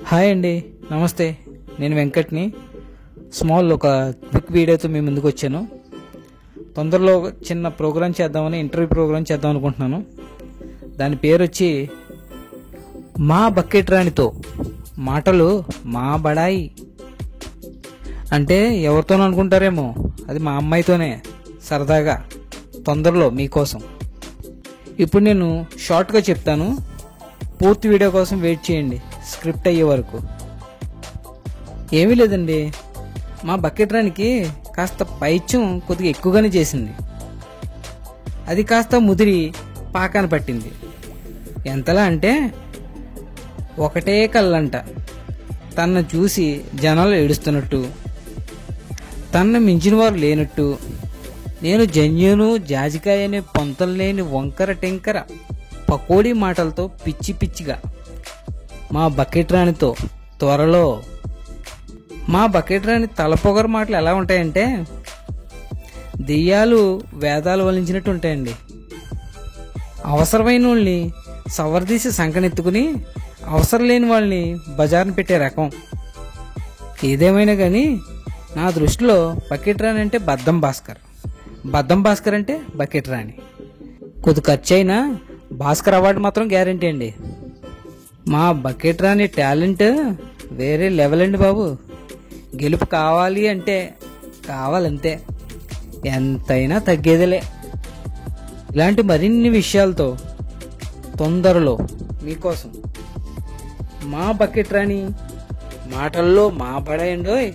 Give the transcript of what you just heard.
Hi అండి, నమస్తే. నేను వెంకట్ని. ఒక క్విక్ వీడియోతో మీ ముందుకు వచ్చాను. తొందరలో చిన్న ప్రోగ్రామ్ చేద్దామని, ఇంటర్వ్యూ ప్రోగ్రామ్ చేద్దాం అనుకుంటున్నాను. దాని పేరు వచ్చి మా బకెట్ రాణితో మాటలు మా బడాయి. అంటే ఎవరితోనో అనుకుంటారేమో, అది మా అమ్మాయితోనే సరదాగా తొందరలో మీకోసం. ఇప్పుడు నేను షార్ట్గా చెప్తాను, పూర్తి వీడియో కోసం వెయిట్ చేయండి స్క్రిప్ట్ అయ్యే వరకు. ఏమీ లేదండి, మా బకెట్ రానికి కాస్త పైత్యం కొద్దిగా ఎక్కువగానే చేసింది. అది కాస్త ముదిరి పాకాన పట్టింది. ఎంతలా అంటే ఒకటే కళ్ళంట తనను చూసి జనాలు ఏడుస్తున్నట్టు, తనను మించిన వారు లేనట్టు, నేను జన్యును జాజికాయ అనే పొంతం లేని వంకర టెంకర పకోడీ మాటలతో పిచ్చి పిచ్చిగా మా బకెట్ రాణితో త్వరలో. మా బకెట్ రాణి తలపొగరు మాటలు ఎలా ఉంటాయంటే దెయ్యాలు వేదాలు వలించినట్టు ఉంటాయండి. అవసరమైన వాళ్ళని సవర్దీసి సంకనెత్తుకుని అవసరం లేని వాళ్ళని బజార్ని పెట్టే రకం. ఏదేమైనా కానీ నా దృష్టిలో బకెట్ రాణి అంటే బద్దం భాస్కర్ అంటే బకెట్ రాణి. కొద్ది ఖర్చు అయినా భాస్కర్ అవార్డు మాత్రం గ్యారంటీ అండి. మా బకెట్ రాణి టాలెంట్ వేరే లెవెల్ అండి బాబు. గెలుపు కావాలి అంటే కావాలంతే, ఎంతైనా తగ్గేదిలే. ఇలాంటి మరిన్ని విషయాలతో తొందరలో మీకోసం మా బకెట్ రాణి మాటల్లో మా పడేయండి.